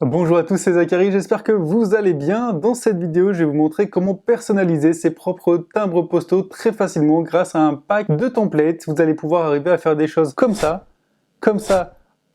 Bonjour à tous, c'est Zachary, j'espère que vous allez bien. Dans cette vidéo, je vais vous montrer comment personnaliser ses propres timbres postaux très facilement grâce à un pack de templates. Vous allez pouvoir arriver à faire des choses comme ça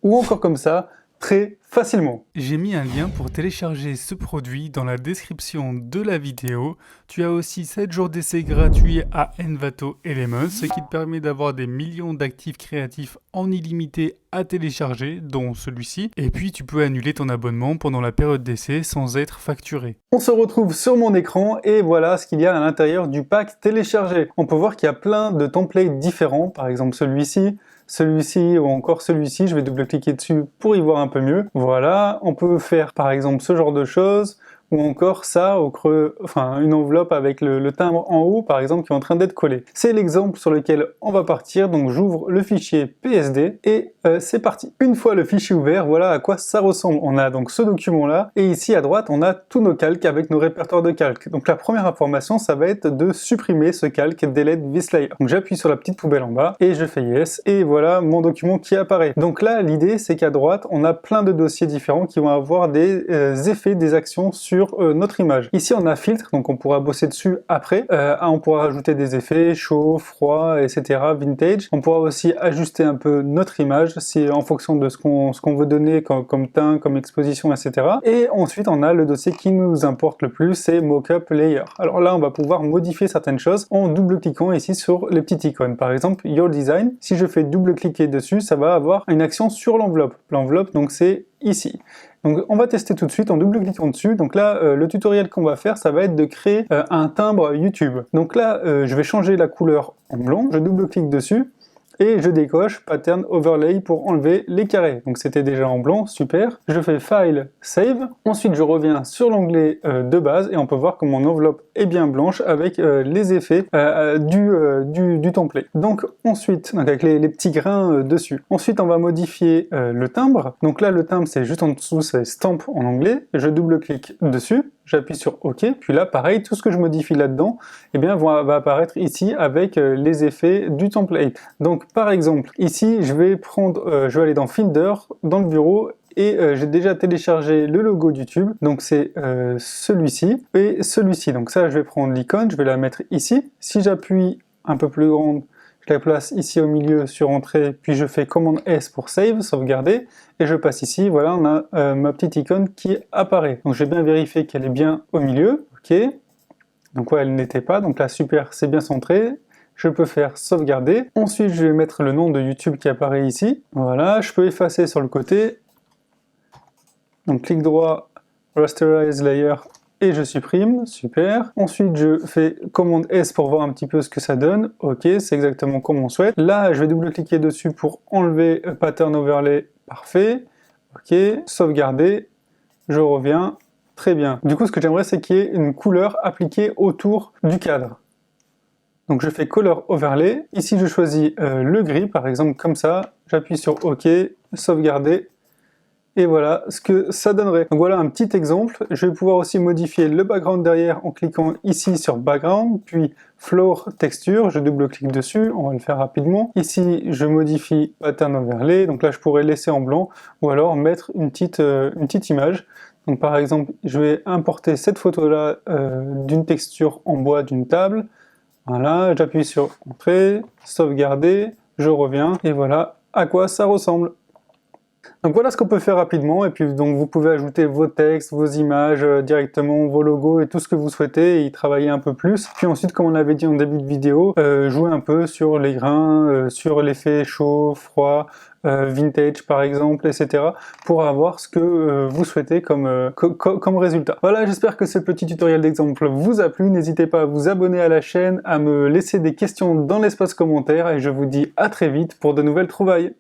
ou encore comme ça, très facilement. J'ai mis un lien pour télécharger ce produit dans la description de la vidéo. Tu as aussi 7 jours d'essai gratuits à Envato Elements, ce qui te permet d'avoir des millions d'actifs créatifs en illimité à télécharger, dont celui-ci. Et puis tu peux annuler ton abonnement pendant la période d'essai sans être facturé. On se retrouve sur mon écran et voilà ce qu'il y a à l'intérieur du pack téléchargé. On peut voir qu'il y a plein de templates différents, par exemple celui-ci ou encore celui-ci, je vais double-cliquer dessus pour y voir un peu mieux. Voilà, on peut faire par exemple ce genre de choses, ou encore ça au creux, enfin une enveloppe avec le timbre en haut par exemple qui est en train d'être collé. C'est l'exemple sur lequel on va partir, donc j'ouvre le fichier PSD et c'est parti. Une fois le fichier ouvert, voilà à quoi ça ressemble. On a donc ce document là, et ici à droite on a tous nos calques avec nos répertoires de calques. Donc la première information ça va être de supprimer ce calque delete this layer. Donc j'appuie sur la petite poubelle en bas et je fais yes, et voilà mon document qui apparaît. Donc là l'idée c'est qu'à droite on a plein de dossiers différents qui vont avoir des effets, des actions sur notre image. Ici on a filtre, donc on pourra bosser dessus après. On pourra rajouter des effets, chaud, froid, etc. Vintage. On pourra aussi ajuster un peu notre image, si en fonction de ce qu'on veut donner comme teint, comme exposition, etc. Et ensuite on a le dossier qui nous importe le plus, c'est Mockup Layer. Alors là on va pouvoir modifier certaines choses en double-cliquant ici sur les petites icônes. Par exemple Your Design, si je fais double-cliquer dessus, ça va avoir une action sur l'enveloppe. L'enveloppe donc c'est ici. Donc on va tester tout de suite en double-cliquant dessus. Donc là, le tutoriel qu'on va faire, ça va être de créer un timbre YouTube. Donc là, je vais changer la couleur en blanc, je double-clique dessus, et je décoche Pattern Overlay pour enlever les carrés. Donc c'était déjà en blanc, super. Je fais File, Save. Ensuite je reviens sur l'onglet de base et on peut voir que mon enveloppe est bien blanche avec les effets du template. Donc ensuite, avec les petits grains dessus. Ensuite on va modifier le timbre. Donc là le timbre c'est juste en dessous, c'est Stamp en anglais. Je double-clique dessus. J'appuie sur OK, puis là pareil, tout ce que je modifie là-dedans, eh bien va apparaître ici avec les effets du template. Donc par exemple, ici je vais aller dans Finder, dans le bureau, et j'ai déjà téléchargé le logo YouTube, donc c'est celui-ci et celui-ci. Donc ça je vais prendre l'icône, je vais la mettre ici. Si j'appuie un peu plus grande, je la place ici au milieu sur Entrée, puis je fais commande S pour Save, sauvegarder, et je passe ici, voilà, on a ma petite icône qui apparaît. Donc j'ai bien vérifié qu'elle est bien au milieu, ok. Donc ouais, elle n'était pas, donc là super, c'est bien centré. Je peux faire sauvegarder. Ensuite, je vais mettre le nom de YouTube qui apparaît ici. Voilà, je peux effacer sur le côté. Donc clic droit, Rasterize Layer, et je supprime, super. Ensuite, je fais commande S pour voir un petit peu ce que ça donne. Ok, c'est exactement comme on souhaite. Là, je vais double-cliquer dessus pour enlever Pattern Overlay, parfait. Ok, sauvegarder, je reviens, très bien. Du coup, ce que j'aimerais, c'est qu'il y ait une couleur appliquée autour du cadre. Donc je fais Color Overlay. Ici, je choisis le gris, par exemple, comme ça. J'appuie sur OK, sauvegarder. Et voilà ce que ça donnerait. Donc voilà un petit exemple. Je vais pouvoir aussi modifier le background derrière en cliquant ici sur Background, puis Floor Texture, je double-clique dessus, on va le faire rapidement. Ici, je modifie Pattern Overlay, donc là je pourrais laisser en blanc, ou alors mettre une petite image. Donc par exemple, je vais importer cette photo-là d'une texture en bois d'une table. Voilà, j'appuie sur Entrée, sauvegarder, je reviens, et voilà à quoi ça ressemble. Donc voilà ce qu'on peut faire rapidement, et puis donc vous pouvez ajouter vos textes, vos images directement, vos logos et tout ce que vous souhaitez, et y travailler un peu plus. Puis ensuite, comme on l'avait dit en début de vidéo, jouer un peu sur les grains, sur l'effet chaud, froid, vintage par exemple, etc. pour avoir ce que vous souhaitez comme résultat. Voilà, j'espère que ce petit tutoriel d'exemple vous a plu. N'hésitez pas à vous abonner à la chaîne, à me laisser des questions dans l'espace commentaire, et je vous dis à très vite pour de nouvelles trouvailles.